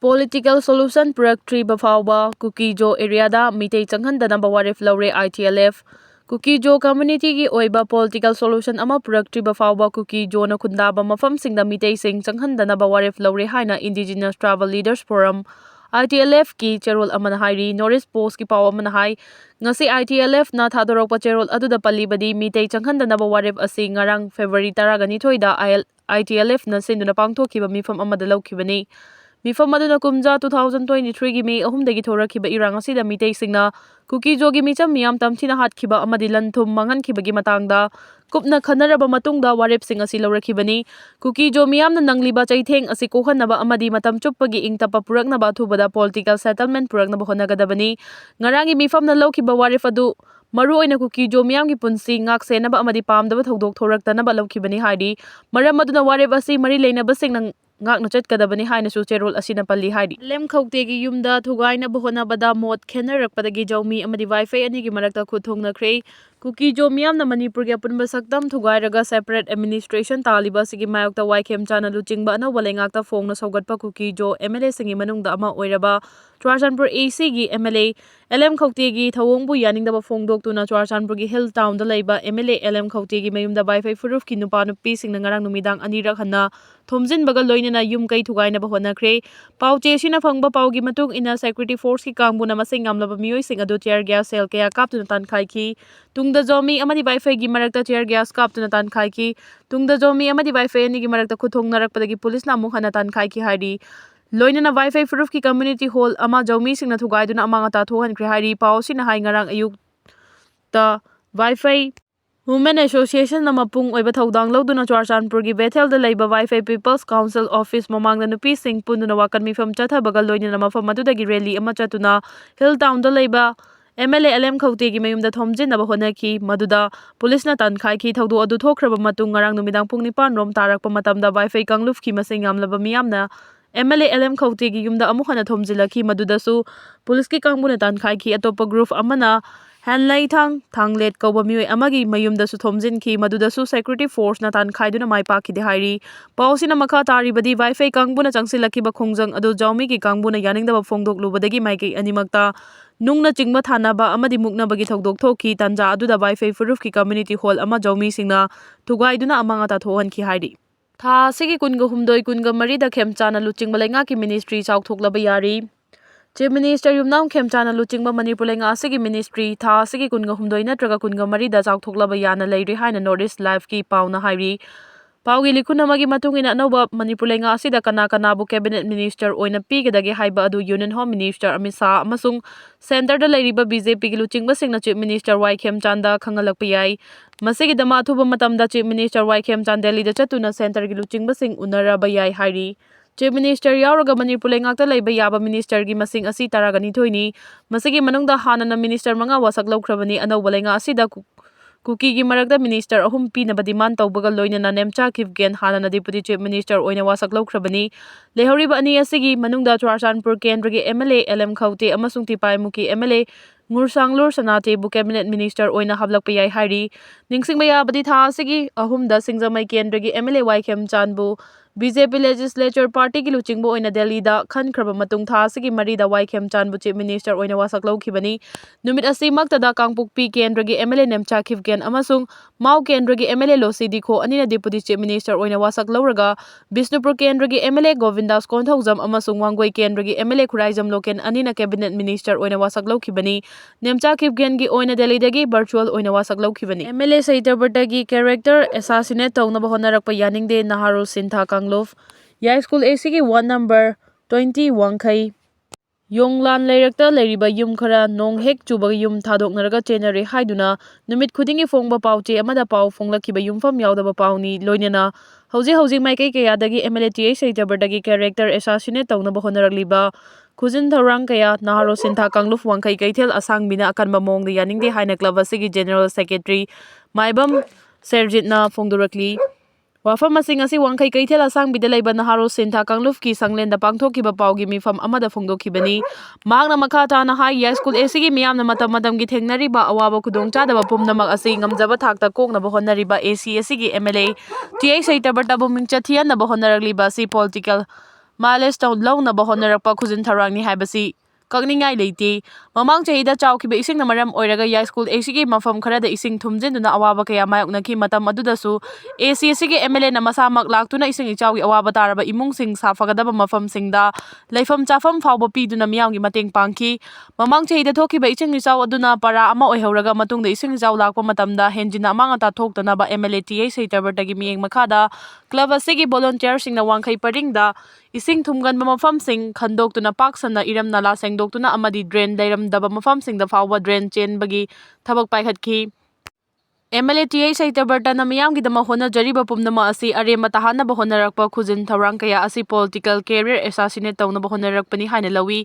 Political solution puraktriba fauba Kuki Jo area da Meitei changhandanaba warif laure ITLF Kuki Jo community gi oiba political solution ama puraktriba fauba Kuki Jo na khundaba mafamsingda Meitei sing changhandanaba warif laure haina Indigenous Travel Leaders Forum ITLF ki cherol amana hairi Norris Post ki paw amana hai ngasi ITLF na thadorokpa cherol aduda palibadi Meitei changhandanaba warif asi ngarang February 12 da ITLF na sinduna pangthokhiba mifam amada laukibani Mifam aduna kumja 2023 gi May 3 dagi thorakhiba irang asida Meitei singna Kuki Jo gi micham miyam tamthina hatkhiba amadi lanthum mangankhibagi matangda kupna khanaraba matungda warep sing asi lawrakhibani Kuki Jo miyamna nangliba chaitheng asi kokhanaba amadi matam chuppagi ingtapa puraknaba thubada political settlement puraknaba honagadabani ngarangi mifamna lawkhiba waref adu maru oina Kuki Jo miyamgi punsi ngak senaba amadi pamdaba thodok thoraktanaba lawkhibani haidi maram aduna warep asi mari leinaba singna ngakna chatkadabani haina su cherol asina palli haidi lem khawtegi yumda thugaina bohona bada mot khenarakpadagi Zomi Amadi Vaiphhei ani gi marakta Khut Thoknakhre Kuki Jo miyamna Manipur gi apunba sakdam thugairaga separate administration taliba sigi mayokta Vaiphhei Chaona luchingba ano balengakta phongna saugatpa Kuki Jo MLA singi manungda ama oiraba Churachandpur AC gi MLA LM khawtegi thawongbu yaningdaba phongdoktuna Churachandpur gi hill town da leiba MLA LM khawtegi mayumda Vaiphhei furuf ki nupa nupi singna ngarang numidang anirak hanna thomjin bagal loinana yum kai thugaina ba honakhre pauche sina phangba paugi matung ina security force ki kangbuna masing amlaba miyoi sing adu tear gas cell kaya kaptuna tan khaiki tungda Zomi Amadi Vaiphhei gi marakta tear gas kaptuna tan khaiki tungda Zomi Amadi Vaiphhei ni gi marakta khuthongnarakpadagi police na amuk hana tan khaiki haidi loinana Vaiphhei furuf ki community hall ama Zomi singna thugaiduna amanga ta thohankhre haidi pau sina hai ngarang ayuk ta Vaiphhei Women Association na mapung oiba thodang loduna Churachandpur gi Bethel da leiba Vaiphhei People's Council Office mamangda nupi sing punduna wakan mifam chathabaga loinana mafam adudagi rally ama chatuna hill town da leiba MLA LM khawtegi mayumda thomjinaba honaki maduda police na tan khaiki thodu adu thokraba matung ngarang numidang pung 9 rom tarakpa matamda Vaiphhei kangluf ki masing amlaba miyamna MLA LM khawtegi yumda amukhana thomjilaki madudasu police ki kangbuna tan khaiki atopa group amana Hanlai thanglet kauba mioi amagi mayumda su thomjin ki maduda su security force na tan khaiduna mai pa ki de hairi pausina makha tari badi Vaiphhei kangbuna changsilaki ba khongjang adu Zomi ki kangbuna yaningda ba phongdok lubadagi mai ki animakta nungna chingba thana ba amadi mukna bagi thodok thoki tanja adu da Vaiphhei furuf ki community hall ama Zomi singna thugaiduna amanga ta thohan ki hairi tha sigi kunga humdoi kunga mari da khemchana luchingba lenga ki ministry chaukthoklaba yari Chief Minister Yumnam Khemchana luchingba Manipur lenga asigi ministry tha asigi kunga humdoi natraga kunga mari da chaukthoklaba yana leiri haina Northeast Life ki pauna hairi paugi likhuna magi matungina anoba Manipur lenga asida kana bu cabinet minister oina pigedagi haiba adu Union Home Minister Amit Shah amasung center da leiriba BJP ki luchingba singna Chief Minister Y Khemchanda khangalakpa yai masigi dama athuba matamda Chief Minister Y Khemchand Delhi da chatuna center ki luchingba sing unaraba yai hairi Chief Minister yauraga Manipur lengakta leiba yaba minister gi masing asi taragani thoini masigi manungda hanana minister manga wasak laukrabani anoba lenga asida Kuki gi marakda minister ahum pina ba demand tawbaga loinana nemcha kivgen hanana deputy chief minister oina wasak laukrabani lehoriba ani asigi manungda Churachandpur kendra gi MLA LM khawte amasung tipai muki MLA ngursanglur sanate bu cabinet minister oina hablakpa yai hairi ningsingba yabadi tha asigi ahum da singjamai kendra gi MLA Y Khemchand bu BJP legislature party ki luchingbo oina Delhi da khankraba matung tha asigi mari da Y Khemchand bu chief minister oina wasak laukhibani numit asimakta da kangpukpi kendra gi MLA nemcha kivgen amasung mau kendra gi MLA losi dikho anina deputy chief minister oina wasak lauraga Bishnupur kendra gi MLA Govindas Konthaujam amasung Wangoi kendra gi MLA Khuraijam Loken anina cabinet minister oina wasak laukhibani nemcha kivgen gi oina Delhi dagi virtual oina wasak laukhibani MLA Saitabardagi character assassinate tawna honarakpa yaningde Naharul Sintha Kanglov Yai School AC ki 1 number 20 Wangkhai Yonglan leirakta leiriba yum khara nong hek chuba yum thadoknaraga chenare haiduna numit khudingi phongba pauche amada pau phonglakhiba yumfam yaudaba pauni loinana hauji maikai kaya dagi MLA TA Saitabardagi character assassinate tawna honarakliba khujin tharang kaya Naharo Sintha Kangluf Wangkhai kaithel asangbina Akanba mongda yaningde haina club asigi general secretary Maibam Serjitna phongdorakli Wafam masing asi Wangkhai kaithel asangbida leiba Naharo Sintha Kangluf ki sanglenda pangthokkiba paugi mifam amada phongdokhibani magna makha tana hai Yai School AC gi miyamna matam gi thengnariba awaba khudongchadaba pumnamak asi ngamjaba thakta koknaba honnariba AC asigi MLA TA Saitabardaba mingcha thianaba honnarakliba si political ꯃꯥꯏꯂꯦꯖ ꯂꯧꯅꯕ ꯍꯣꯠꯅꯔꯛꯄ ꯈꯨꯖꯤꯟ ꯊꯧꯔꯥꯡꯅꯤ ꯍꯥꯏꯕꯁꯤ ꯀꯛꯅꯤꯡꯉꯥꯏ ꯂꯩꯇꯦ꯫ ꯃꯃꯥꯡ ꯆꯍꯤꯗ ꯆꯥꯎꯈꯤꯕ ꯏꯁꯤꯡꯅ ꯃꯔꯝ ꯑꯣꯏꯔꯒ ꯌꯥꯏꯁ꯭ꯀꯨꯜ ꯑꯁꯤꯒꯤ ꯃꯐꯝ ꯈꯔꯗ ꯏꯁꯤꯡ ꯊꯨꯝꯖꯤꯟꯗꯨꯅ ꯑꯋꯥꯕ ꯀꯌꯥ ꯃꯥꯌꯣꯛꯅꯈꯤ꯫ ꯃꯇꯝ ꯑꯗꯨꯗꯁꯨ ꯑꯁꯤꯒꯤ MLAꯅ ꯃꯁꯥꯃꯛ ꯂꯥꯛꯇꯨꯅ ꯏꯁꯤꯡ ꯏꯆꯥꯎꯒꯤ ꯑꯋꯥꯕ ꯇꯥꯔꯕ ꯏꯃꯨꯡꯁꯤꯡ ꯁꯥꯐꯒꯗꯕ ꯃꯐꯝꯁꯤꯡꯗ ꯂꯩꯐꯝ ꯆꯥꯐꯝ ꯐꯥꯎꯕ ꯄꯤꯗꯨꯅ ꯃꯤꯌꯥꯝꯒꯤ ꯃꯇꯦꯡ ꯄꯥꯡꯈꯤ꯫ ꯃꯃꯥꯡ ꯆꯍꯤꯗ ꯊꯣꯛꯈꯤꯕ ꯏꯁꯤꯡ ꯏꯆꯥꯎ ꯑꯗꯨꯅ ꯄꯥꯔꯥ ꯑꯃ ꯑꯣꯏꯍꯧꯔꯒ ꯃꯇꯨꯡꯗ ꯏꯁꯤꯡ ꯏꯆꯥꯎ ꯂꯥꯛꯄ ꯃꯇꯝꯗ ꯍꯦꯟꯖꯤꯟꯅ ꯑꯃꯥꯡ ꯑꯇꯥ ꯊꯣꯛꯇꯅꯕ MLA TA ꯁꯩꯇꯕꯔꯇꯒꯤ ꯃꯤꯠꯌꯦꯡ ꯃꯈꯥꯗ ꯀ꯭ꯂꯕ ꯑꯁꯤꯒꯤ ꯚꯣꯂꯨꯟꯇꯤꯌꯔꯁꯤꯡꯅ ꯋꯥꯡꯈꯩ ꯄꯔꯤꯡꯗ ꯏꯁꯤꯡ ꯊꯨꯝꯒꯟꯕ ꯃꯐꯝꯁꯤꯡ ꯈꯟꯗꯣꯛꯇꯨꯅ ꯄꯥꯛ ꯁꯟꯅ ꯏꯔꯝ ꯅꯂꯥ ꯁꯦꯡꯗꯣꯛꯇꯨꯅ ꯑꯃꯗꯤ ꯗ꯭ꯔꯦꯟ ꯂꯩꯔꯝꯗꯕ ꯃꯐꯝꯁꯤꯡꯗ ꯐꯥꯎꯕ ꯗ꯭ꯔꯦꯟ ꯆꯦꯟꯕꯒꯤ ꯊꯕꯛ ꯄꯥꯏꯈꯠꯈꯤ꯫ MLA TA ꯁꯩꯇꯕꯔꯇꯅ ꯃꯤꯌꯥꯝꯒꯤꯗꯃꯛ ꯍꯣꯠꯅꯖꯔꯤꯕ ꯄꯨꯝꯅꯃꯛ ꯑꯁꯤ ꯑꯔꯦꯝꯕ ꯇꯥꯍꯟꯅꯕ ꯍꯣꯠꯅꯔꯛꯄ ꯈꯨꯖꯤꯟ ꯊꯧꯔꯥꯡ ꯀꯌꯥ ꯑꯁꯤ ꯄꯣꯂꯤꯇꯤꯀꯦꯜ ꯀꯦꯔꯤꯌꯔ ꯑꯦꯁꯥꯁꯤꯅꯦꯠ ꯇꯧꯅꯕ ꯍꯣꯠꯅꯔꯛꯄꯅꯤ ꯍꯥꯏꯅ ꯂꯧꯏ꯫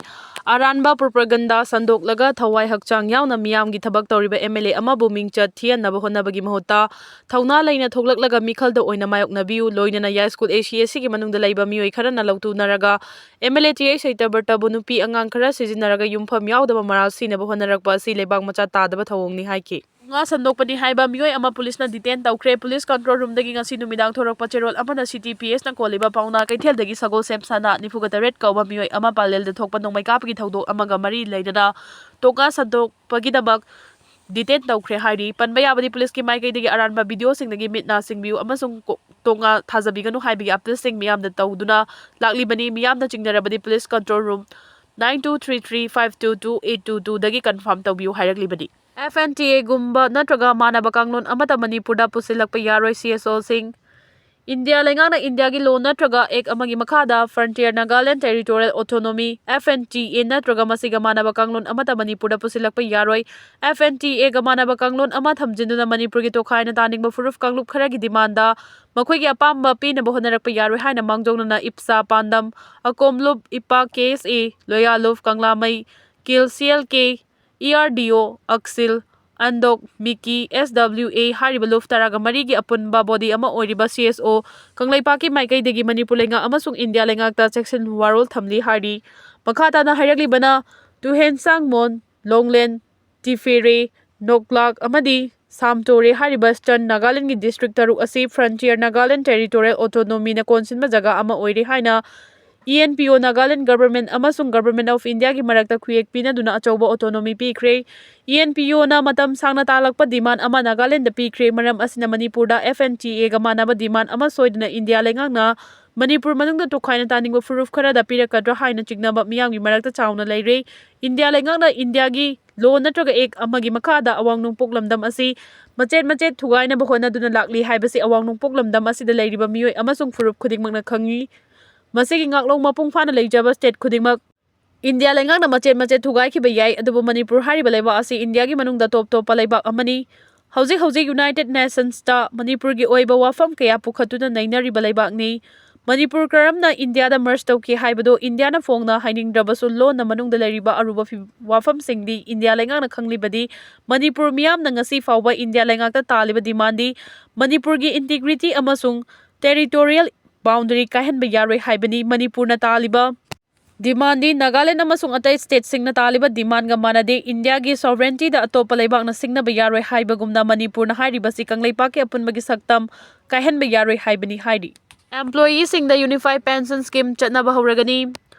ꯑꯔꯥꯟꯕ ꯄ꯭ꯔꯣꯄꯥꯒꯥꯟꯗꯥ ꯁꯟꯗꯣꯛꯂꯒ ꯊꯋꯥꯏ ꯍꯛꯆꯥꯡ ꯌꯥꯎꯅ ꯃꯤꯌꯥꯝꯒꯤ ꯊꯕꯛ ꯇꯧꯔꯤꯕ MLA ꯑꯃꯕꯨ ꯃꯤꯡꯆꯠ ꯊꯤꯍꯟꯅꯕ ꯍꯣꯠꯅꯕꯒꯤ ꯃꯍꯨꯠꯇ ꯊꯧꯅꯥ ꯂꯩꯅ ꯊꯣꯛꯂꯛꯂꯒ ꯃꯤꯈꯜꯗ ꯑꯣꯏꯅ ꯃꯥꯌꯣꯛꯅꯕꯤꯌꯨ꯫ ꯂꯣꯏꯅꯅ ꯌꯥꯏꯁ꯭ꯀꯨꯜ ꯑꯁꯤꯒꯤ ꯃꯅꯨꯡꯗ ꯂꯩꯕ ꯃꯤꯑꯣꯏ ꯈꯔꯅ ꯂꯧꯇꯨꯅꯔꯒ MLA TA ꯁꯩꯇꯕꯔꯇꯕꯨ ꯅꯨꯄꯤ ꯑꯉꯥꯡ ꯈꯔ ꯁꯤꯖꯤꯟꯅꯔꯒ ꯌꯨꯝꯐꯝ ꯌꯥꯎꯗꯕ ꯃꯔꯥꯜ ꯁꯤꯅꯕ ꯍꯣꯠꯅꯔꯛꯄ ꯑꯁꯤ ꯂꯩꯕꯥꯛ ꯃꯆꯥ ꯇꯥꯗꯕ ꯊꯧꯑꯣꯡꯅꯤ ꯍꯥꯏꯈꯤ꯫ ꯉꯥ ꯁꯟꯗꯣꯛꯄꯅꯤ ꯍꯥꯏꯕ ꯃꯤꯑꯣꯏ ꯑꯃ ꯄꯨꯂꯤꯁꯅ ꯗꯤꯇꯦꯟ ꯇꯧꯈ꯭ꯔꯦ꯫ ꯄꯨꯂꯤꯁ ꯀꯟꯇ꯭ꯔꯣꯜ ꯔꯨꯝꯗꯒꯤ ꯉꯁꯤ ꯅꯨꯃꯤꯗꯥꯡ ꯊꯣꯔꯛꯄ ꯆꯦꯔꯣꯜ ꯑꯃꯗ CTPSꯅ ꯀꯣꯜꯂꯤꯕ ꯄꯥꯎꯅꯥ ꯀꯩꯊꯦꯜꯗꯒꯤ ꯁꯒꯣꯜꯁꯦꯝ ꯁꯅꯥ 94 ꯀꯧꯕ ꯃꯤꯑꯣꯏ ꯑꯃ ꯄꯥꯂꯦꯜꯗ ꯊꯣꯛꯄ ꯅꯣꯡꯃꯩ ꯀꯥꯞꯄꯒꯤ ꯊꯧꯗꯣꯛ ꯑꯃꯒ ꯃꯔꯤ ꯂꯩꯅꯅ ꯇꯣꯉꯥ ꯁꯟꯗꯣꯛꯄꯒꯤꯗꯃꯛ ꯗꯤꯇꯦꯟ ꯇꯧꯈ꯭ꯔꯦ ꯍꯥꯏꯔꯤ꯫ ꯄꯟꯕ ꯌꯥꯕꯗꯤ ꯄꯨꯂꯤꯁꯀꯤ ꯃꯥꯏꯀꯩꯗꯒꯤ ꯑꯔꯥꯟꯕ ꯚꯤꯗꯤꯑꯣꯁꯤꯡꯗꯒꯤ ꯃꯤꯠ ꯅꯥ ꯁꯤꯡꯕꯤꯌꯨ ꯑꯃꯁꯨꯡ ꯇꯣꯉꯥ ꯊꯥꯖꯕꯤꯒꯅꯨ ꯍꯥꯏꯕꯒꯤ ꯑꯄꯤꯜꯁꯤꯡ ꯃꯤꯌꯥꯝꯗ ꯇꯧꯗꯨꯅ ꯂꯥꯛꯂꯤꯕꯅꯤ꯫ ꯃꯤꯌꯥꯝꯅ ꯆꯤꯡꯅꯔꯕꯗꯤ ꯄꯨꯂꯤꯁ ꯀꯟꯇ꯭ꯔꯣꯜ ꯔꯨꯝ 9233522822 ꯗꯒꯤ ꯀꯟꯐꯥꯔꯝ ꯇꯧꯕꯤꯌꯨ ꯍꯥꯏꯔꯛꯂꯤꯕꯅꯤ꯫ FNTA-ꯒꯨꯝꯕ ꯅꯠꯇ꯭ꯔꯒ ꯃꯥꯟꯅꯕ ꯀꯥꯡꯂꯣꯟ ꯑꯃꯠꯇ ꯃꯅꯤꯄꯨꯔꯗ ꯄꯨꯁꯤꯜꯂꯛꯄ ꯌꯥꯔꯣꯏ꯫ CSOꯁꯤꯡ ꯏꯟꯗꯤꯌꯥ ꯂꯩꯉꯥꯛꯅ ꯏꯟꯗꯤꯌꯥꯒꯤ ꯂꯣ ꯅꯠꯇ꯭ꯔꯒ ꯑꯦꯛ ꯑꯃꯒꯤ ꯃꯈꯥꯗ Frontier Nagaland territorial autonomy FNTA ꯅꯠꯇ꯭ꯔꯒ ꯃꯁꯤꯒ ꯃꯥꯟꯅꯕ ꯀꯥꯡꯂꯣꯟ ꯑꯃꯠꯇ ꯃꯅꯤꯄꯨꯔꯗ ꯄꯨꯁꯤꯜꯂꯛꯄ ꯌꯥꯔꯣꯏ꯫ FNTA-ꯒ ꯃꯥꯟꯅꯕ ꯀꯥꯡꯂꯣꯟ ꯑꯃ ꯊꯝꯖꯤꯟꯗꯨꯅ ꯃꯅꯤꯄꯨꯔꯒꯤ ꯇꯣꯈꯥꯏꯅ ꯇꯥꯅꯤꯡꯕ ꯐꯨꯔꯨꯞ ꯀꯥꯡꯂꯨꯞ ꯈꯔꯒꯤ ꯗꯤꯃꯥꯟꯗ ꯃꯈꯣꯏꯒꯤ ꯑꯄꯥꯝꯕ ꯄꯤꯅꯕ ꯍꯣꯠꯅꯔꯛꯄ ꯌꯥꯔꯣꯏ ꯍꯥꯏꯅ ꯃꯥꯡꯖꯧꯅꯅ IPSA ꯄꯥꯟꯗꯝ, ꯑꯀꯣꯝꯂꯨꯞ, IPA, KSA, ꯂꯣꯌꯥꯂꯨꯞ, ꯀꯪꯂꯥꯃꯩ, KIL, CLK, ERDO, ꯑꯛꯁꯤꯜ, ꯑꯟꯗꯣꯛ, ꯃꯤꯀꯤ, SWA ꯍꯥꯏꯔꯤꯕ ꯂꯨꯞ 12ꯒꯤ ꯑꯄꯨꯟꯕ ꯕꯣꯗꯤ ꯑꯃ ꯑꯣꯏꯔꯤꯕ CSO ꯀꯪꯂꯩꯄꯥꯛꯀꯤ ꯃꯥꯏꯀꯩꯗꯒꯤ ꯃꯅꯤꯄꯨꯔ ꯂꯩꯉꯥꯛ ꯑꯃꯁꯨꯡ ꯏꯟꯗꯤꯌꯥ ꯂꯩꯉꯥꯛꯇ ꯆꯦꯛꯁꯤꯟ ꯋꯥꯔꯣꯜ ꯊꯝꯂꯤ ꯍꯥꯏꯔꯤ꯫ ꯃꯈꯥ ꯇꯥꯅ ꯍꯥꯏꯔꯛꯂꯤꯕꯅ ꯇꯨꯍꯦꯟꯁꯥꯡꯃꯣꯟ, ꯂꯣꯡꯂꯦꯟ, ꯇꯤꯐꯦꯔꯦ, ꯅꯣꯛꯂꯥꯛ ꯑꯃꯗꯤ ꯁꯥꯝꯇꯣꯔꯦ ꯍꯥꯏꯔꯤꯕ ꯏꯁꯇꯔꯟ ꯅꯥꯒꯥꯂꯦꯟꯒꯤ ꯗꯤꯁꯇ꯭ꯔꯤꯛ 6 ꯑꯁꯤ ꯐ꯭ꯔꯟꯇꯤꯌꯔ ꯅꯥꯒꯥꯂꯦꯟ ꯇꯦꯔꯤꯇꯣꯔꯤꯌꯦꯜ ꯑꯣꯇꯣꯅꯣꯃꯤꯅ ꯀꯣꯟꯁꯤꯟꯕ ꯖꯒꯥ ꯑꯃ ꯑꯣꯏꯔꯤ ꯍꯥꯏꯅ ENPO ꯅꯥꯒꯥꯂꯦꯟ ꯒꯚꯔꯟꯃꯦꯟꯠ ꯑꯃꯁꯨꯡ ꯒꯚꯔꯟꯃꯦꯟꯠ ꯑꯣꯐ ꯏꯟꯗꯤꯌꯥꯒꯤ ꯃꯔꯛꯇ ꯈꯨꯌꯦꯛ ꯄꯤꯅꯗꯨꯅ ꯑꯆꯧꯕ ꯑꯣꯇꯣꯅꯣꯃꯤ ꯄꯤꯈ꯭ꯔꯦ꯫ ENPOꯅ ꯃꯇꯝ ꯁꯥꯡꯅ ꯇꯥꯜꯂꯛꯄ ꯗꯤꯃꯥꯟ ꯑꯃ ꯅꯥꯒꯥꯂꯦꯟꯗ ꯄꯤꯈ꯭ꯔꯦ꯫ ꯃꯔꯝ ꯑꯁꯤꯅ ꯃꯅꯤꯄꯨꯔꯗ FNTA-ꯒ ꯃꯥꯟꯅꯕ ꯗꯤꯃꯥꯟ ꯑꯃ ꯁꯣꯏꯗꯅ ꯏꯟꯗꯤꯌꯥ ꯂꯩꯉꯥꯛꯅ ꯃꯅꯤꯄꯨꯔ ꯃꯅꯨꯡꯗ ꯇꯣꯈꯥꯏꯅ ꯇꯥꯅꯤꯡꯕ ꯐꯨꯔꯨꯞ ꯈꯔꯗ ꯄꯤꯔꯛꯀꯗ꯭ꯔꯥ ꯍꯥꯏꯅ ꯆꯤꯡꯅꯕ ꯃꯤꯌꯥꯝꯒꯤ ꯃꯔꯛꯇ ꯆꯥꯎꯅ ꯂꯩꯔꯦ꯫ ꯏꯟꯗꯤꯌꯥ ꯂꯩꯉꯥꯛꯅ ꯏꯟꯗꯤꯌꯥꯒꯤ ꯂꯣ ꯅꯠꯇ꯭ꯔꯒ ꯑꯦꯛ ꯑꯃꯒꯤ ꯃꯈꯥꯗ ꯑꯋꯥꯡ ꯅꯣꯡꯄꯣꯛ ꯂꯝꯗꯝ ꯑꯁꯤ ꯃꯆꯦꯠ ꯊꯨꯒꯥꯏꯅꯕ ꯍꯣꯠꯅꯗꯨꯅ ꯂꯥꯛꯂꯤ ꯍꯥꯏꯕꯁꯤ ꯑꯋꯥꯡ ꯅꯣꯡꯄꯣꯛ ꯂꯝꯗꯝ ꯑꯁꯤꯗ ꯂꯩꯔꯤꯕ ꯃꯤꯑꯣꯏ ꯑꯃꯁꯨꯡ ꯐꯨꯔꯨꯞ ꯈꯨꯗꯤꯡꯃꯛꯅ ꯈꯪꯏ꯫ ꯃꯁꯤꯒꯤ ꯉꯥꯛꯂꯧ ꯃꯄꯨꯡ ꯐꯥꯅ ꯂꯩꯖꯕ ꯁ꯭ꯇꯦꯠ ꯈꯨꯗꯤꯡꯃꯛ ꯏꯟꯗꯤꯌꯥ ꯂꯩꯉꯥꯛꯅ ꯃꯆꯦꯠ ꯊꯨꯒꯥꯏꯈꯤꯕ ꯌꯥꯏ, ꯑꯗꯨꯕꯨ ꯃꯅꯤꯄꯨꯔ ꯍꯥꯏꯔꯤꯕ ꯂꯩꯕꯥꯛ ꯑꯁꯤ ꯏꯟꯗꯤꯌꯥꯒꯤ ꯃꯅꯨꯡꯗ ꯇꯣꯞ ꯇꯣꯞꯄ ꯂꯩꯕꯥꯛ ꯑꯃꯅꯤ꯫ ꯍꯧꯖꯤꯛ ꯌꯨꯅꯥꯏꯇꯦꯗ ꯅꯦꯁꯟꯁꯇ ꯃꯅꯤꯄꯨꯔꯒꯤ ꯑꯣꯏꯕ ꯋꯥꯐꯝ ꯀꯌꯥ ꯄꯨꯈꯠꯇꯨꯅ ꯅꯩꯅꯔꯤꯕ ꯂꯩꯕꯥꯛꯅꯤ꯫ ꯃꯅꯤꯄꯨꯔ ꯀꯔꯝꯅ ꯏꯟꯗꯤꯌꯥꯗ ꯃꯔꯖ ꯇꯧꯈꯤ ꯍꯥꯏꯕꯗꯨ ꯏꯟꯗꯤꯌꯥꯅ ꯐꯣꯡꯅ ꯍꯥꯏꯅꯤꯡꯗ꯭ꯔꯕꯁꯨ ꯂꯣꯟꯅ ꯃꯅꯨꯡꯗ ꯂꯩꯔꯤꯕ ꯑꯔꯨꯕ ꯋꯥꯐꯝꯁꯤꯡꯗꯤ ꯏꯟꯗꯤꯌꯥ ꯂꯩꯉꯥꯛꯅ ꯈꯪꯂꯤꯕꯗꯤ ꯃꯅꯤꯄꯨꯔ ꯃꯤꯌꯥꯝꯅ ꯉꯁꯤ ꯐꯥꯎꯕ ꯏꯟꯗꯤꯌꯥ ꯂꯩꯉꯥꯛꯇ ꯇꯥꯜꯂꯤꯕ ꯗꯤꯃꯥꯟꯗꯤ ꯃꯅꯤꯄꯨꯔꯒꯤ ꯏꯟꯇꯤꯒ꯭ꯔꯤꯇꯤ ꯑꯃꯁꯨꯡ ꯇꯦꯔꯤꯇꯣꯔꯤꯌꯦꯜ ꯕꯥꯎꯟꯗꯔꯤ ꯀꯥꯏꯍꯟꯕ ꯌꯥꯔꯣꯏ ꯍꯥꯏꯕꯅꯤ꯫ ꯃꯅꯤꯄꯨꯔꯅ ꯇꯥꯜꯂꯤꯕ ꯗꯤꯃꯥꯟꯗꯤ ꯅꯥꯒꯥꯂꯦꯟ ꯑꯃꯁꯨꯡ ꯑꯇꯩ ꯁ꯭ꯇꯦꯠꯁꯤꯡꯅ ꯇꯥꯜꯂꯤꯕ ꯗꯤꯃꯥꯟꯒ ꯃꯥꯟꯅꯗꯦ꯫ ꯏꯟꯗꯤꯌꯥꯒꯤ ꯁꯣꯚꯔꯦꯟꯇꯤꯗ ꯑꯇꯣꯞꯄ ꯂꯩꯕꯥꯛꯅ ꯁꯤꯡꯅꯕ ꯌꯥꯔꯣꯏ ꯍꯥꯏꯕꯒꯨꯝꯅ ꯃꯅꯤꯄꯨꯔꯅ ꯍꯥꯏꯔꯤꯕꯁꯤ ꯀꯪꯂꯩꯄꯥꯛꯀꯤ ꯑꯄꯨꯟꯕꯒꯤ ꯁꯛꯇꯝ ꯀꯥꯏꯍꯟꯕ ꯌꯥꯔꯣꯏ ꯍꯥꯏꯕꯅꯤ ꯍꯥꯏꯔꯤ꯫ ꯑꯦꯝꯄ꯭ꯂꯣꯌꯤꯁꯤꯡꯗ ꯌꯨꯅꯤꯐꯥꯏꯗ ꯄꯦꯟꯁꯟ ꯁ꯭ꯀꯤꯝ ꯆꯠꯅꯕ ꯍꯧꯔꯒꯅꯤ꯫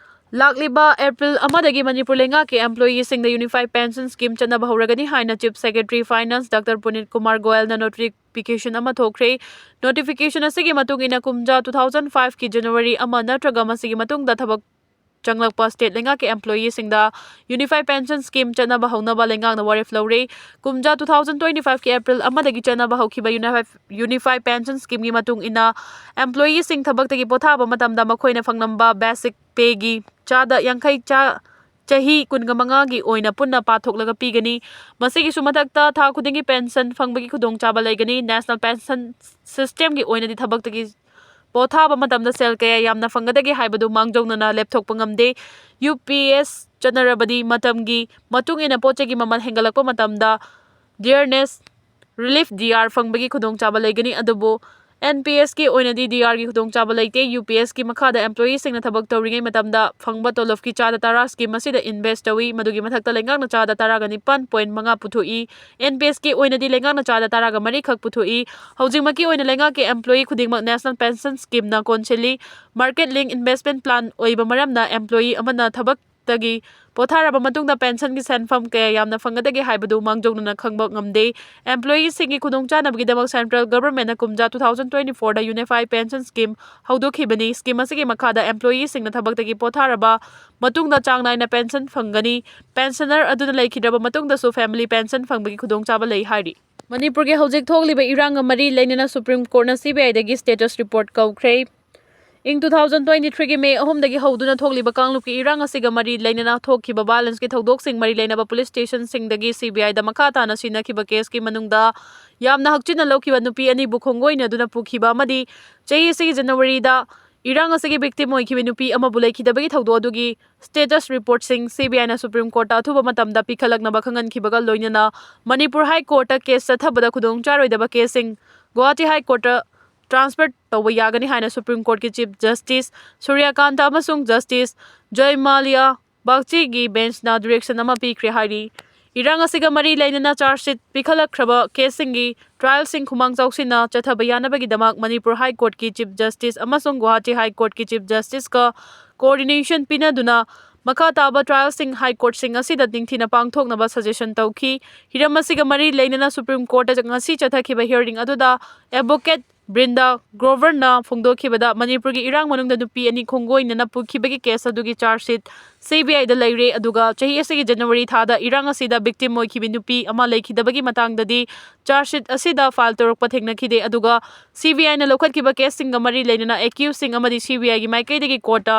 ꯂꯥꯛꯂꯤꯕ ꯑꯦꯄ꯭ꯔꯤꯜ 1ꯗꯒꯤ ꯃꯅꯤꯄꯨꯔ ꯂꯩꯉꯥꯛꯀꯤ ꯑꯦꯝꯄ꯭ꯂꯣꯌꯤꯁꯤꯡꯗ ꯌꯨꯅꯤꯐꯥꯏꯗ ꯄꯦꯟꯁꯟ ꯁ꯭ꯀꯤꯝ ꯆꯠꯅꯕ ꯍꯧꯔꯒꯅꯤ ꯍꯥꯏꯅ chief secretary finance doctor Punit Kumar ꯒꯣꯌꯜꯅ ꯅꯣꯇꯤꯐꯤꯀꯦꯁꯟ ꯑꯃ ꯊꯣꯛꯈ꯭ꯔꯦ꯫ ꯅꯣꯇꯤꯐꯤꯀꯦꯁꯟ ꯑꯁꯤꯒꯤ ꯃꯇꯨꯡ ꯏꯟꯅ ꯀꯨꯝꯖꯥ 2005ꯀꯤ ꯖꯅꯨꯋꯥꯔꯤ 1 ꯅꯠꯇ꯭ꯔꯒ ꯃꯁꯤꯒꯤ ꯃꯇꯨꯡꯗ ꯊꯕꯛ ꯆꯪꯂꯛꯄ ꯁ꯭ꯇꯦꯠ ꯂꯩꯉꯥꯛꯀꯤ ꯑꯦꯝꯄ꯭ꯂꯣꯌꯤꯁꯤꯡꯗ ꯌꯨꯅꯤꯐꯥꯏꯗ ꯄꯦꯟꯁꯟ ꯁ꯭ꯀꯤꯝ ꯆꯠꯅꯕ ꯍꯧꯅꯕ ꯂꯩꯉꯥꯛꯅ ꯋꯥꯔꯦꯞ ꯂꯧꯔꯦ꯫ ꯀꯨꯝꯖꯥ 2025ꯀꯤ ꯑꯦꯄ꯭ꯔꯤꯜ 1ꯗꯒꯤ ꯆꯠꯅꯕ ꯍꯧꯈꯤꯕ ꯌꯨꯅꯤꯐꯥꯏꯗ ꯄꯦꯟꯁꯟ ꯁ꯭ꯀꯤꯝꯒꯤ ꯃꯇꯨꯡ ꯏꯟꯅ ꯑꯦꯝꯄ꯭ꯂꯣꯌꯤꯁꯤꯡ ꯊꯕꯛꯇꯒꯤ ꯄꯣꯊꯥꯕ ꯃꯇꯝꯗ ꯃꯈꯣꯏꯅ ꯐꯪꯂꯝꯕ ꯕꯦꯁꯤꯛ ꯄꯦꯒꯤ ꯆꯥꯗ 50 ꯆꯍꯤ 15ꯒꯤ ꯑꯣꯏꯅ ꯄꯨꯟꯅ ꯄꯥꯊꯣꯛꯂꯒ ꯄꯤꯒꯅꯤ꯫ ꯃꯁꯤꯒꯤꯁꯨ ꯃꯊꯛꯇ ꯊꯥ ꯈꯨꯗꯤꯡꯒꯤ ꯄꯦꯟꯁꯟ ꯐꯪꯕꯒꯤ ꯈꯨꯗꯣꯡꯆꯥꯕ ꯂꯩꯒꯅꯤ꯫ ꯅꯦꯁꯅꯦꯜ ꯄꯦꯟꯁꯟ ꯁꯤꯁꯇꯦꯝꯒꯤ ꯑꯣꯏꯅꯗꯤ ꯊꯕꯛꯇꯒꯤ ꯄꯣꯊꯥꯕ ꯃꯇꯝꯗ ꯁꯦꯜ ꯀꯌꯥ ꯌꯥꯝꯅ ꯐꯪꯒꯗꯒꯦ ꯍꯥꯏꯕꯗꯨ ꯃꯥꯡꯖꯧꯅꯅ ꯂꯦꯞꯊꯣꯛꯄ ꯉꯝꯗꯦ꯫ UPS ꯆꯠꯅꯔꯕꯗꯤ ꯃꯇꯝꯒꯤ ꯃꯇꯨꯡ ꯏꯟꯅ ꯄꯣꯠꯆꯩꯒꯤ ꯃꯃꯜ ꯍꯦꯟꯒꯠꯂꯛꯄ ꯃꯇꯝꯗ ꯗꯤꯌꯔꯅꯦꯁ ꯔꯤꯂꯤꯐ DR ꯐꯪꯕꯒꯤ ꯈꯨꯗꯣꯡꯆꯥꯕ ꯂꯩꯒꯅꯤ, ꯑꯗꯨꯕꯨ NPS की ओइनदी DR की खुदोंचाबा लेते UPS की मखादा एम्प्लॉई सिंगना थबक तौरिंगै मतमदा फंगबा तोलफ की चादा तारा स्कीम मसिदा इन्वेस्ट तौई मदुगी मथक्ता लेंगांगना चादा तारागा 9.5 पुथोई NPS की ओइनदी लेंगांगना चादा तारागा 3 खक पुथोई हौजिंगमकी ओइना लेंगा के एम्प्लॉई खुदिंगमक नेशनल पेंशन स्कीम ना कोनसेली मार्केट लिंक इन्वेस्टमेंट प्लान ओइबा मरमना एम्प्लॉई अमना थबक तगी पोथारबा मतुंगदा पेंशन की सेनफम के यामना फंगदगे हाइबदु मांगजौना खंगबा ngamde एम्प्लॉई सिंगी खुदोंचानबगीदमक सेंट्रल गवर्नमेंट कुमजा 2024 दा यूनिफाइड पेंशन स्कीम हौदोखिबनी स्कीम असigi मखादा एम्प्लॉई सिंगना थबक्तगी पोथारबा मतुंगदा चांगनाइना पेंशन फंगनी पेंशनर अदुना लेखिद्रबा मतुंगदासु फैमिली पेंशन फंगबगी खुदोंचाबा लई हाइरि मणिपुर के हौजिक थोगलिबा इरांग मरी लेनना सुप्रीम कोर्ट ना CBI दगी स्टेटस रिपोर्ट कौख्रे इन 2023 की मे अहुमदगी हौदुना थोगलिबा कांगलुप की इरांग असिगा मरी लेनना थोखिबा बैलेंस के थौदोक सिंग मरी लेनबा पुलिस स्टेशन सिंगदगी CBI दा मखा ताना सिनखिबा केस की मनुंगदा यामना हक्चिना लौखिबा नुपी अनि बुखोंगोइना दुना पुखिबा अमदी चही असigi जनवरी दा इरांग असigi विक्टिम ओइखिबि नुपी अमा बुलैखिदबगी थौदो अदुगी स्टेटस रिपोर्ट सिंग CBI ना सुप्रीम कोर्ट अथुबा मतमदा पिखलकनबा खंगनखिबगा लोइनना मणिपुर हाई कोर्ट केस चथबदा खुदोंग चारोइदबा केसिंग गुवाहाटी हाई कोर्ट ट्रांसफर तौबा यागनी हाइना सुप्रीम कोर्ट की चीफ जस्टिस सूर्यकांत अमसुंग जस्टिस जयमाल्या बागची की बेंच ना डायरेक्शन अमा पीख्रे हाइरी इरांग असिगा मरी लेनना चार्जशीट पिखलखरबा केसिंगी ट्रायल सिंग खुमांग चौसिना चथबा यानबगीदमक मणिपुर हाई कोर्ट की चीफ जस्टिस अमसुंग गुवाहाटी हाई कोर्ट की चीफ जस्टिस का कोऑर्डिनेशन पिनादुना मखा ताबा ट्रायल सिंग हाई कोर्ट सिंग असिदा निंगथिना पांगथोकनबा सजेशन तौखी हिरम असिगा मरी लेनना सुप्रीम कोर्ट ngasi चथखिबा हियरिंग अदुदा एडवोकेट ब्रिंदा ग्रोवर फोंदोखिबदा मणिपुर की इरांग मनुंगदा नुपी अनि खोंगोइना पुखिबगी केस अदुगी चार्जशीट CBI दा लैरे अदुगा चही असigi जनवरी थादा इरांग असिदा विक्टिम ओइखिबि नुपी अमा लेखिदबगी मतंगददी चार्जशीट असिदा फाइल तौरकपा थेंगनखिदे अदुगा CBI ना लौखतखिबा केस सिंग मरी लेनना एक्यूज सिंग अमदी CBI की माइकैदगी कोर्ट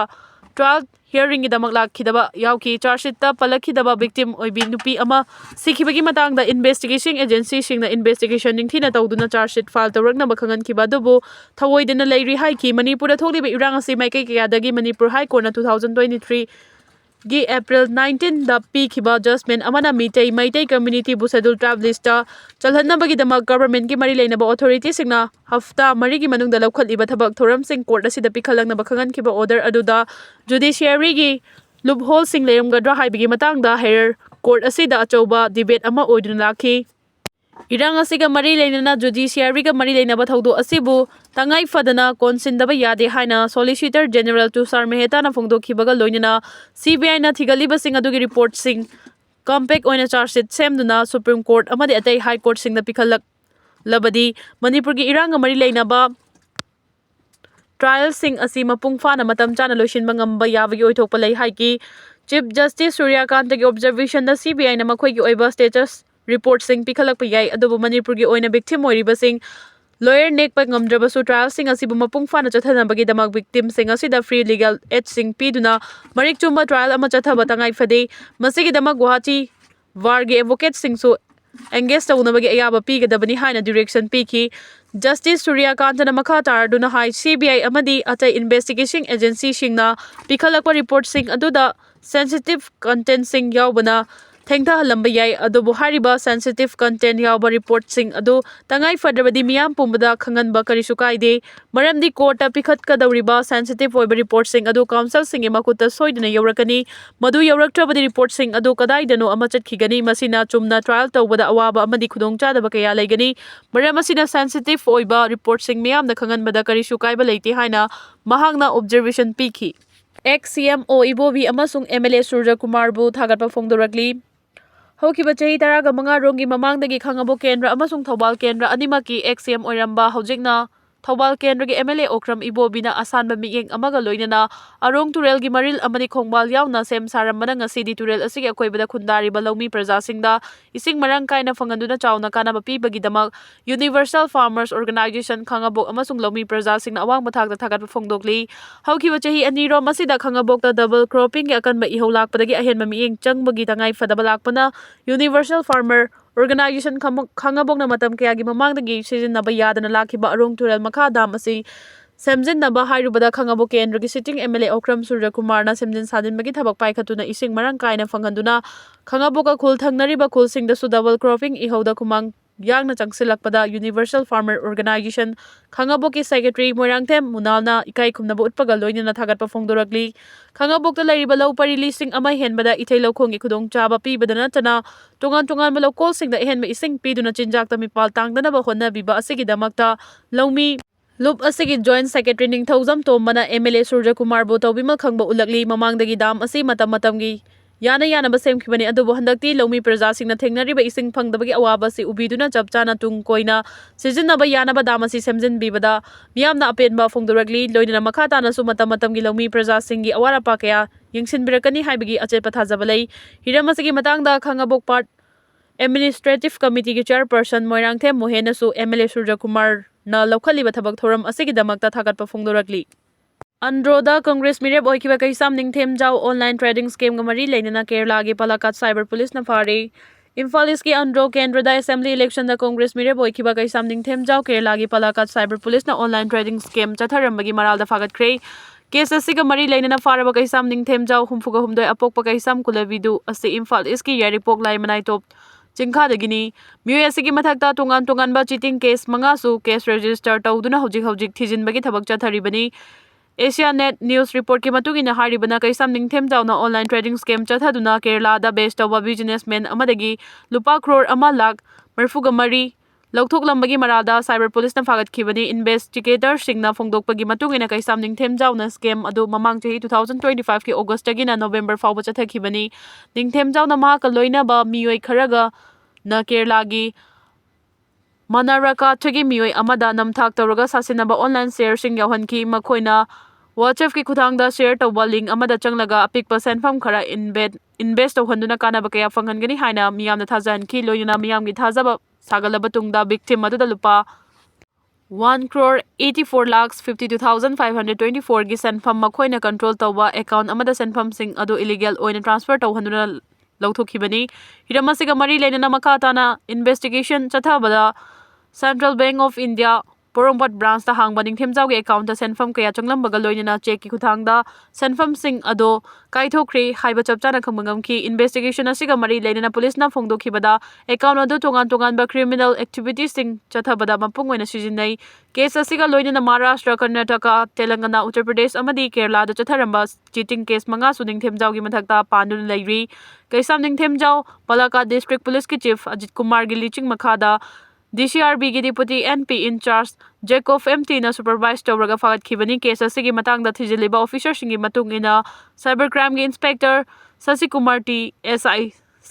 ट्रायल हियरिंग दमक लाखिदबा याउकी चार्जशीट पलखिदबा विक्टिम ओइबि नुपी अमा सिखिबगी मतंगदा इन्वेस्टिगेशन एजेंसी सिंगना इन्वेस्टिगेशन निंगथिना तौदुना चार्जशीट फाइल तौरकनबा खंगनखिबा दुबु थवोइदना लैरि हाइकी मणिपुर थोगलिबा इरांग असि माइकै कयादगी मणिपुर हाई कोर्ट ना 2023 गी अप्रैल 19 दा पीखिबा जजमेंट अमना मेइतेई कम्युनिटी बु शेड्यूल ट्राइब लिस्ट चलहनबगीदमक गवर्नमेंट की मरी लेनबा अथॉरिटी सिंगना हफ्ता मरी की मनुंगदा लौखलिबा थबक थोरम सिंग कोर्ट असिदा पिखलंगनबा खंगनखिबा ऑर्डर अदुदा जुडिशियरी की लूपहोल सिंग लेरमगद्रा हाइबगी मतंगदा हायर कोर्ट असिदा अचौबा डिबेट अमा ओइदुना लाखी इरांग असिगा मरी लेनना जुडिशियरी का मरी लेनबा थौदो असिबु तंगाई फदना कोनसिनदबा यादे हाइना सॉलिसिटर जनरल तुषार मेहता ना फोंदोखिबगा लोइनना CBI ना थिगलिबा सिंग अदुगी रिपोर्ट सिंग कॉम्पैक्ट ओइना चार्जशीट सेमदुना सुप्रीम कोर्ट अमदि अतै हाई कोर्ट सिंग दा पिखलक लबदी मणिपुर की इरांग मरी लेनबा ट्रायल सिंग असि मपुंग फाना मतम चाना लोइसिनबा ngamba याबगी ओइथोकपा लै हाइकी चीफ जस्टिस सूर्यकांत की ऑब्जर्वेशन दा CBI ना मखोइगी ओइबा स्टेटस रिपोर्ट सिंग पिखलक याई अदुबु मणिपुर की ओइना विक्टिम ओइरिबा सिंग लॉयर नेक ngमद्रबसु ट्रायल सिंग असिबु मपुंग फाना चथनबगी दमक विक्टिम सिंग असिदा फ्री लीगल एड सिंग पीदुना मरिक चुम्बा ट्रायल अमा चथबा तंगाई फदे मसिगी दमक गुवाहाटी वारगे एडवोकेट सिंगसु एंगेज तौनबगी अयाबा पीगदबनी हाइना डायरेक्शन पीखी जस्टिस सूर्यकांतना मखा तारदुना हाई CBI अमदी अतै इन्वेस्टिगेशन एजेंसी सिंगना पिखलकपा रिपोर्ट सिंग अदुदा सेंसिटिव कंटेंट सिंग यावबना थेंगथहलंबा याई अदुबु हारिबा सेंसिटिव कंटेंट यावबा रिपोर्ट सिंग अदु तंगाई फदरबदी मियाम पुंबदा खंगनबा करिसु काइदे मरमदी कोर्ट पिखतकदौरिबा सेंसिटिव ओइबा रिपोर्ट सिंग अदु काउंसिल सिंग मकुता सोइदना यौरकनी मदु यौरक्त्रबदी रिपोर्ट सिंग अदु कदाइदनो अमा चटखिगनी मसिना चुमना ट्रायल तौबदा अवाबा अमदी खुदोंचादबा कया लैगनी मरम मसिना सेंसिटिव ओइबा रिपोर्ट सिंग मियामदा खंगनबदा करिसु काइबा लैते हाइना महांगना ऑब्जर्वेशन पीखी एक्स CMO इबोबी अमसुंग MLA सूर्य कुमार बु थागतपा फोंदोरकली हौकिबा चही 15 रोंगी ममांगदगी खंगबो केंद्र अमसुंग थौबाल केंद्र अनिमकी एक्स CM ओइरंबा हौजिकना थौबाल केंद्र की MLA ओक्रम इबोबीना असानबा मियेंग अमगा लोइनना अरोंग तुरेल की मरिल अमदी खोंगबाल यावना सेम सारमबना ngasi तुरेल असि अकोइबदा खुंदारिबा लौमी प्रजासिंगदा इसिंग मरंग काइना फंगंदुना चावना कानाबा पीबगीदमक यूनिवर्सल फार्मर्स ऑर्गेनाइजेशन खंगबोक अमसुंग लौमी प्रजासिंगना अवांग मथाकदा थागत फोंदोकली हौकिबा चही अनीरो मसिदा खंगबोकता डबल क्रॉपिंग की अकनबा इहौ लाकपदगी अहेनबा मियेंग चंगबगी तंगाई फदबा लाकपना यूनिवर्सल फार्मर ऑर्गेनाइजेशन खंगबोकना मतम कयागी ममांगदगी सिजिनबा यादना लाखिबा अरोंग तुरेल मखा दाम असि सेमजिनबा हाइरुबदा खंगबो केंद्र की सिटिंग MLA ओक्रम सूर्य कुमार ना सेमजिन सादिनबगी थबक पाइखतुना इसिंग मरंग काइना फंगंदुना खंगबोका खुल थंगनरिबा खुलसिंगदसु डबल क्रॉपिंग इहौदा कुमांग ꯌꯥꯡꯅ ꯆꯪꯁꯤꯜꯂꯛꯄꯗ ꯌꯨꯅꯤꯚꯔꯁꯦꯜ ꯐꯥꯔꯃꯔ ꯑꯣꯔꯒꯅꯥꯏꯖꯦꯁꯟ ꯈꯥꯡꯉꯕꯣꯛꯀꯤ ꯁꯦꯀ꯭ꯔꯦꯇꯔꯤ ꯃꯣꯏꯔꯥꯡꯊꯦꯝ ꯃꯨꯅꯥꯜꯅ ꯏꯀꯥꯏ ꯈꯨꯝꯅꯕ ꯎꯠꯄꯒ ꯂꯣꯏꯅꯅ ꯊꯥꯒꯠꯄ ꯐꯣꯡꯗꯣꯔꯛꯂꯤ꯫ ꯈꯥꯡꯉꯕꯣꯛꯇ ꯂꯩꯔꯤꯕ ꯂꯧ ꯄꯔꯤ 1,000 ꯍꯦꯟꯕꯗ ꯏꯊꯩ ꯂꯧꯈꯣꯡꯒꯤ ꯈꯨꯗꯣꯡꯆꯥꯕ ꯄꯤꯕꯗ ꯅꯠꯇꯅ ꯇꯣꯉꯥꯟ-ꯇꯣꯉꯥꯟꯕ ꯂꯧꯀꯣꯜꯁꯤꯡꯗ ꯑꯍꯦꯟꯕ ꯏꯁꯤꯡ ꯄꯤꯗꯨꯅ ꯆꯤꯟꯖꯥꯛꯇ ꯃꯤꯄꯥꯜ ꯇꯥꯡꯗꯅꯕ ꯍꯣꯠꯅꯕꯤꯕ ꯑꯁꯤꯒꯤꯗꯃꯛꯇ ꯂꯧꯃꯤ ꯂꯨꯞ ꯑꯁꯤꯒꯤ ꯖꯣꯏꯟꯠ ꯁꯦꯀ꯭ꯔꯦꯇꯔꯤ ꯅꯤꯡꯊꯧꯖꯝ ꯇꯣꯝꯕꯅ MLA ꯁꯨꯔꯖꯀꯨꯃꯥꯔꯕꯨ ꯇꯧꯕꯤꯃꯜ ꯈꯪꯕ ꯎꯠꯂꯛꯂꯤ꯫ ꯃꯃꯥꯡꯗꯒꯤ ꯗꯥꯝ ꯑꯁꯤ ꯃꯇꯝ-ꯃꯇꯝꯒꯤ ꯌꯥꯅ-ꯌꯥꯅꯕ ꯁꯦꯝꯈꯤꯕꯅꯤ, ꯑꯗꯨꯕꯨ ꯍꯟꯗꯛꯇꯤ ꯂꯧꯃꯤ ꯄ꯭ꯔꯖꯥꯁꯤꯡꯅ ꯊꯦꯡꯅꯔꯤꯕ ꯏꯁꯤꯡ ꯐꯪꯗꯕꯒꯤ ꯑꯋꯥꯕ ꯑꯁꯤ ꯎꯕꯤꯗꯨꯅ ꯆꯞ ꯆꯥꯅ ꯇꯨꯡ ꯀꯣꯏꯅ ꯁꯤꯖꯤꯟꯅꯕ ꯌꯥꯅꯕ ꯗꯥꯝ ꯑꯁꯤ ꯁꯦꯝꯖꯤꯟꯕꯤꯕꯗ ꯃꯤꯌꯥꯝꯅ ꯑꯄꯦꯟꯕ ꯐꯣꯡꯗꯣꯔꯛꯂꯤ꯫ ꯂꯣꯏꯅꯅ ꯃꯈꯥ ꯇꯥꯅꯁꯨ ꯃꯇꯝ-ꯃꯇꯝꯒꯤ ꯂꯧꯃꯤ ꯄ꯭ꯔꯖꯥꯁꯤꯡꯒꯤ ꯑꯋꯥꯠ-ꯑꯄꯥ ꯀꯌꯥ ꯌꯦꯡꯁꯤꯟꯕꯤꯔꯛꯀꯅꯤ ꯍꯥꯏꯕꯒꯤ ꯑꯆꯦꯠꯄ ꯊꯥꯖꯕ ꯂꯩ꯫ ꯍꯤꯔꯝ ꯑꯁꯤꯒꯤ ꯃꯇꯥꯡꯗ ꯈꯥꯡꯉꯕꯣꯛ ꯄꯥꯔꯠ ꯑꯦꯗꯃꯤꯅꯤꯁꯇ꯭ꯔꯦꯇꯤꯚ ꯀꯃꯤꯇꯤꯒꯤ ꯆꯦꯌꯔꯄꯔꯁꯟ ꯃꯣꯏꯔꯥꯡꯊꯦꯝ ꯃꯣꯍꯦꯟꯅꯁꯨ MLA ꯁꯨꯔꯖꯀꯨꯃꯥꯔꯅ ꯂꯧꯈꯠꯂꯤꯕ ꯊꯕꯛ ꯊꯧꯔꯝ ꯑꯁꯤꯒꯤꯗꯃꯛꯇ ꯊꯥꯒꯠꯄ ꯐꯣꯡꯗꯣꯔꯛꯂꯤ꯫ ꯑꯟꯗ꯭ꯔꯣꯗ ꯀꯪꯒ꯭ꯔꯦꯁ ꯃꯤꯔꯦꯞ ꯑꯣꯏꯈꯤꯕ ꯀꯩꯁꯥꯝ ꯅꯤꯡꯊꯦꯝꯖꯥꯎ ꯑꯣꯟꯂꯥꯏꯟ ꯇ꯭ꯔꯦꯗꯤꯡ ꯁ꯭ꯀꯦꯝꯒ ꯃꯔꯤ ꯂꯩꯅꯅ ꯀꯦꯔꯂꯥꯒꯤ ꯄꯥꯂꯥꯀꯥꯗ ꯁꯥꯏꯕꯔ ꯄꯨꯂꯤꯁꯅ ꯐꯥꯔꯦ꯫ ꯏꯝꯐꯥꯜ ꯏꯁꯀꯤ ꯑꯟꯗ꯭ꯔꯣ ꯀꯦꯟꯗ꯭ꯔꯗ ꯑꯦꯁꯦꯝꯕ꯭ꯂꯤ ꯏꯂꯦꯛꯁꯟꯗ ꯀꯪꯒ꯭ꯔꯦꯁ ꯃꯤꯔꯦꯞ ꯑꯣꯏꯈꯤꯕ ꯀꯩꯁꯥꯝ ꯅꯤꯡꯊꯦꯝꯖꯥꯎ ꯀꯦꯔꯂꯥꯒꯤ ꯄꯥꯂꯥꯀꯥꯗ ꯁꯥꯏꯕꯔ ꯄꯨꯂꯤꯁꯅ ꯑꯣꯟꯂꯥꯏꯟ ꯇ꯭ꯔꯦꯗꯤꯡ ꯁ꯭ꯀꯦꯝ ꯆꯠꯊꯔꯝꯕꯒꯤ ꯃꯔꯥꯜꯗ ꯐꯥꯒꯠꯈ꯭ꯔꯦ꯫ ꯀꯦꯁ ꯑꯁꯤꯒ ꯃꯔꯤ ꯂꯩꯅꯅ ꯐꯥꯔꯕ ꯀꯩꯁꯥꯝ ꯅꯤꯡꯊꯦꯝꯖꯥꯎ 32 ꯑꯄꯣꯛꯄ ꯀꯩꯁꯥꯝ ꯀꯨꯂꯕꯤꯗꯨ ꯑꯁꯤ ꯏꯝꯐꯥꯜ ꯏꯁꯀꯤ ꯌꯥꯏꯔꯤꯄꯣꯛ ꯂꯥꯏꯃꯅꯥꯏꯇꯣꯞ ꯆꯤꯡꯈꯥꯗꯒꯤꯅꯤ꯫ ꯃꯤꯑꯣꯏ ꯑꯁꯤꯒꯤ ꯃꯊꯛꯇ ꯇꯣꯉꯥꯟ-ꯇꯣꯉꯥꯟꯕ ꯆꯤꯇꯤꯡ ꯀꯦꯁ 5ꯁꯨ ꯀꯦꯁ ꯔꯦꯖꯤꯁꯇꯔ ꯇꯧꯗꯨꯅ ꯍꯧꯖꯤꯛ ꯊꯤꯖꯤꯟꯕꯒꯤ ꯊꯕꯛ ꯆꯠꯊꯔꯤꯕꯅꯤ꯫ ꯑꯦꯁꯤꯌꯥꯅꯦꯠ ꯅ꯭ꯌꯨꯁ ꯔꯤꯄꯣꯔꯠꯀꯤ ꯃꯇꯨꯡꯏꯟꯅ ꯍꯥꯏꯔꯤꯕꯅ ꯀꯩꯁꯥꯝ ꯅꯤꯡꯊꯦꯝꯖꯥꯎꯅ ꯑꯣꯟꯂꯥꯏꯟ ꯇ꯭ꯔꯦꯗꯤꯡ ꯁ꯭ꯀꯦꯝ ꯆꯠꯊꯗꯨꯅ ꯀꯦꯔꯂꯥꯗ ꯕꯦꯖ ꯇꯧꯕ ꯕꯤꯖꯤꯅꯦꯁꯃꯦꯟ ꯑꯃꯗꯒꯤ ꯂꯨꯄꯥ ꯀ꯭ꯔꯣꯔ 1,43,00,000 ꯂꯧꯊꯣꯛꯂꯝꯕꯒꯤ ꯃꯔꯥꯜꯗ ꯁꯥꯏꯕꯔ ꯄꯨꯂꯤꯁꯅ ꯐꯥꯒꯠꯈꯤꯕꯅꯤ꯫ ꯏꯟꯚꯦꯁꯇꯤꯒꯦꯇꯔꯁꯤꯡꯅ ꯐꯣꯡꯗꯣꯛꯄꯒꯤ ꯃꯇꯨꯡꯏꯟꯅ ꯀꯩꯁꯥꯝ ꯅꯤꯡꯊꯦꯝꯖꯥꯎꯅ ꯁ꯭ꯀꯦꯝ ꯑꯗꯨ ꯃꯃꯥꯡ ꯆꯍꯤ 2025ꯀꯤ ꯑꯣꯒꯁ꯭ꯇꯇꯒꯤꯅ ꯅꯕꯦꯝꯕꯔ ꯐꯥꯎꯕ ꯆꯠꯊꯈꯤꯕꯅꯤ꯫ ꯅꯤꯡꯊꯦꯝꯖꯥꯎꯅ ꯃꯍꯥꯛꯀ ꯂꯣꯏꯅꯕ ꯃꯤꯑꯣꯏ ꯈꯔꯒꯅ ꯀꯦꯔꯂꯥꯒꯤ ꯃꯅꯥꯔꯥꯀꯥꯠꯇꯒꯤ ꯃꯤꯑꯣꯏ ꯑꯃꯗ ꯅꯝꯊꯥꯛ ꯇꯧꯔꯒ ꯁꯥꯁꯤꯟꯅꯕ ꯑꯣꯟꯂꯥꯏꯟ ꯁꯦꯌꯔꯁꯤꯡ ꯌꯥꯎꯍꯟꯈꯤ꯫ ꯃꯈꯣꯏꯅ WhatsAppꯀꯤ ꯈꯨꯠꯊꯥꯡꯗ ꯁꯦꯌꯔ ꯇꯧꯕ ꯂꯤꯡꯛ ꯑꯃꯗ ꯆꯪꯂꯒ ꯑꯄꯤꯛꯄ ꯁꯦꯟꯐꯝ ꯈꯔ ꯏꯟꯚꯦꯁꯠ ꯇꯧꯍꯟꯗꯨꯅ ꯀꯥꯟꯅꯕ ꯀꯌꯥ ꯐꯪꯍꯟꯒꯅꯤ ꯍꯥꯏꯅ ꯃꯤꯌꯥꯝꯅ ꯊꯥꯖꯍꯟꯈꯤ꯫ ꯂꯣꯏꯅꯅ ꯃꯤꯌꯥꯝꯒꯤ ꯊꯥꯖꯕ ꯁꯥꯒꯠꯂꯕ ꯇꯨꯡꯗ ꯚꯤꯛꯇꯤꯝ ꯑꯗꯨꯗ ꯂꯨꯄꯥ 1,84,52,524ꯒꯤ ꯁꯦꯟꯐꯝ ꯃꯈꯣꯏꯅ ꯀꯟꯇ꯭ꯔꯣꯜ ꯇꯧꯕ ꯑꯦꯀꯥꯎꯟꯠ ꯑꯃꯗ ꯁꯦꯟꯐꯝꯁꯤꯡ ꯑꯗꯨ ꯏꯂꯤꯒꯦꯜ ꯑꯣꯏꯅ ꯇ꯭ꯔꯥꯟꯁꯐꯔ ꯇꯧꯍꯟꯗꯨꯅ ꯂꯧꯊꯣꯛꯈꯤꯕꯅꯤ꯫ ꯍꯤꯔꯝ ꯑꯁꯤꯒ ꯃꯔꯤ ꯂꯩꯅꯅ ꯃꯈꯥ ꯇꯥꯅ ꯏꯟꯚꯦꯁꯇꯤꯒꯦꯁꯟ ꯆꯠꯊꯕꯗ central bank of India Porompat ꯕ꯭ꯔꯥꯟꯆꯇ ꯍꯥꯡꯕ ꯅꯤꯡꯊꯦꯝꯖꯥꯎꯒꯤ ꯑꯦꯀꯥꯎꯟꯠꯇ ꯁꯦꯟꯐꯝ ꯀꯌꯥ ꯆꯪꯂꯝꯕꯒ ꯂꯣꯏꯅꯅ ꯆꯦꯛꯀꯤ ꯈꯨꯠꯊꯥꯡꯗ ꯁꯦꯟꯐꯝꯁꯤꯡ ꯑꯗꯨ ꯀꯥꯏꯊꯣꯛꯈ꯭ꯔꯦ ꯍꯥꯏꯕ ꯆꯞ ꯆꯥꯅ ꯈꯪꯕ ꯉꯝꯈꯤ꯫ ꯏꯟꯚꯦꯁꯇꯤꯒꯦꯁꯟ ꯑꯁꯤꯒ ꯃꯔꯤ ꯂꯩꯅꯅ ꯄꯨꯂꯤꯁꯅ ꯐꯣꯡꯗꯣꯛꯈꯤꯕꯗ ꯑꯦꯀꯥꯎꯟꯠ ꯑꯗꯨ ꯇꯣꯉꯥꯟ-ꯇꯣꯉꯥꯟꯕ ꯀ꯭ꯔꯤꯃꯤꯅꯦꯜ ꯑꯦꯛꯇꯤꯚꯤꯇꯤꯁꯤꯡ ꯆꯠꯊꯕꯗ ꯃꯄꯨꯡ ꯑꯣꯏꯅ ꯁꯤꯖꯤꯟꯅꯩ꯫ ꯀꯦꯁ ꯑꯁꯤꯒ ꯂꯣꯏꯅꯅ ꯃꯍꯥꯔꯥꯁꯇ꯭ꯔ, ꯀꯔꯅꯥꯇꯀꯥ, ꯇꯦꯂꯪꯒꯥꯅꯥ, ꯎꯠꯇꯔ ꯄ꯭ꯔꯗꯦꯁ ꯑꯃꯗꯤ ꯀꯦꯔꯂꯥꯗ ꯆꯠꯊꯔꯝꯕ ꯆꯤꯇꯤꯡ ꯀꯦꯁ 5ꯁꯨ ꯅꯤꯡꯊꯦꯝꯖꯥꯎꯒꯤ ꯃꯊꯛꯇ ꯄꯥꯟꯗꯨꯅ ꯂꯩꯔꯤ꯫ ꯀꯩꯁꯥꯝ ꯅꯤꯡꯊꯦꯝꯖꯥꯎ ꯄꯥꯂꯥꯀꯥꯗ ꯗꯤꯁꯇ꯭ꯔꯤꯛꯠ ꯄꯨꯂꯤꯁꯀꯤ ꯆꯤꯐ ꯑꯖꯤꯠ ꯀꯨꯃꯥꯔꯒꯤ ꯂꯨꯆꯤꯡ ꯃꯈꯥꯗ DCRBꯒꯤ ꯗꯤꯄꯨꯇꯤ NP ꯏꯟꯆꯥꯔꯖ ꯖꯦꯀꯣꯕ MTꯅ ꯁꯨꯄꯔꯚꯥꯏꯖ ꯇꯧꯔꯒ ꯐꯥꯒꯠꯈꯤꯕꯅꯤ꯫ ꯀꯦꯁ ꯑꯁꯤꯒꯤ ꯃꯇꯥꯡꯗ ꯊꯤꯖꯤꯜꯂꯤꯕ ꯑꯣꯐꯤꯁꯔꯁꯤꯡꯒꯤ ꯃꯇꯨꯡꯏꯟꯅ ꯁꯥꯏꯕꯔ ꯀ꯭ꯔꯥꯏꯝꯒꯤ ꯏꯟꯁꯄꯦꯛꯇꯔ ꯁꯁꯤꯀꯨꯃꯥꯔ T, SI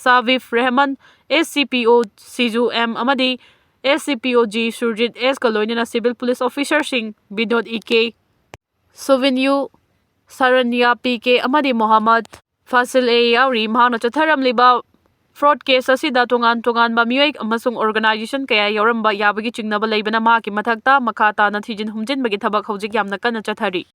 ꯁꯥꯕꯤꯐ ꯔꯦꯍꯃꯟ, SCPO ꯁꯤꯖꯨ M ꯑꯃꯗꯤ SCPO G ꯁꯨꯔꯖꯤꯠ S ꯀ ꯂꯣꯏꯅꯅ ꯁꯤꯚꯤꯜ ꯄꯨꯂꯤꯁ ꯑꯣꯐꯤꯁꯔꯁꯤꯡ Vinod EK, Subin U, Saranya PK ꯑꯃꯗꯤ ꯃꯣꯍꯝꯃꯗ ꯐꯥꯁꯤꯜ A ꯌꯥꯎꯔꯤ꯫ ꯃꯍꯥꯛꯅ ꯆꯠꯊꯔꯝꯂꯤꯕ ꯐ꯭ꯔꯣꯗ ꯀꯦꯁ ꯑꯁꯤꯗ ꯇꯣꯉꯥꯟ-ꯇꯣꯉꯥꯟꯕ ꯃꯤꯑꯣꯏ ꯑꯃꯁꯨꯡ ꯑꯣꯔꯒꯅꯥꯏꯖꯦꯁꯟ ꯀꯌꯥ ꯌꯥꯎꯔꯝꯕ ꯌꯥꯕꯒꯤ ꯆꯤꯡꯅꯕ ꯂꯩꯕꯅ ꯃꯍꯥꯛꯀꯤ ꯃꯊꯛꯇ ꯃꯈꯥ ꯇꯥꯅ ꯊꯤꯖꯤꯟ ꯍꯨꯝꯖꯤꯟꯕꯒꯤ ꯊꯕꯛ ꯍꯧꯖꯤꯛ ꯌꯥꯝꯅ ꯀꯟꯅ ꯆꯠꯊꯔꯤ꯫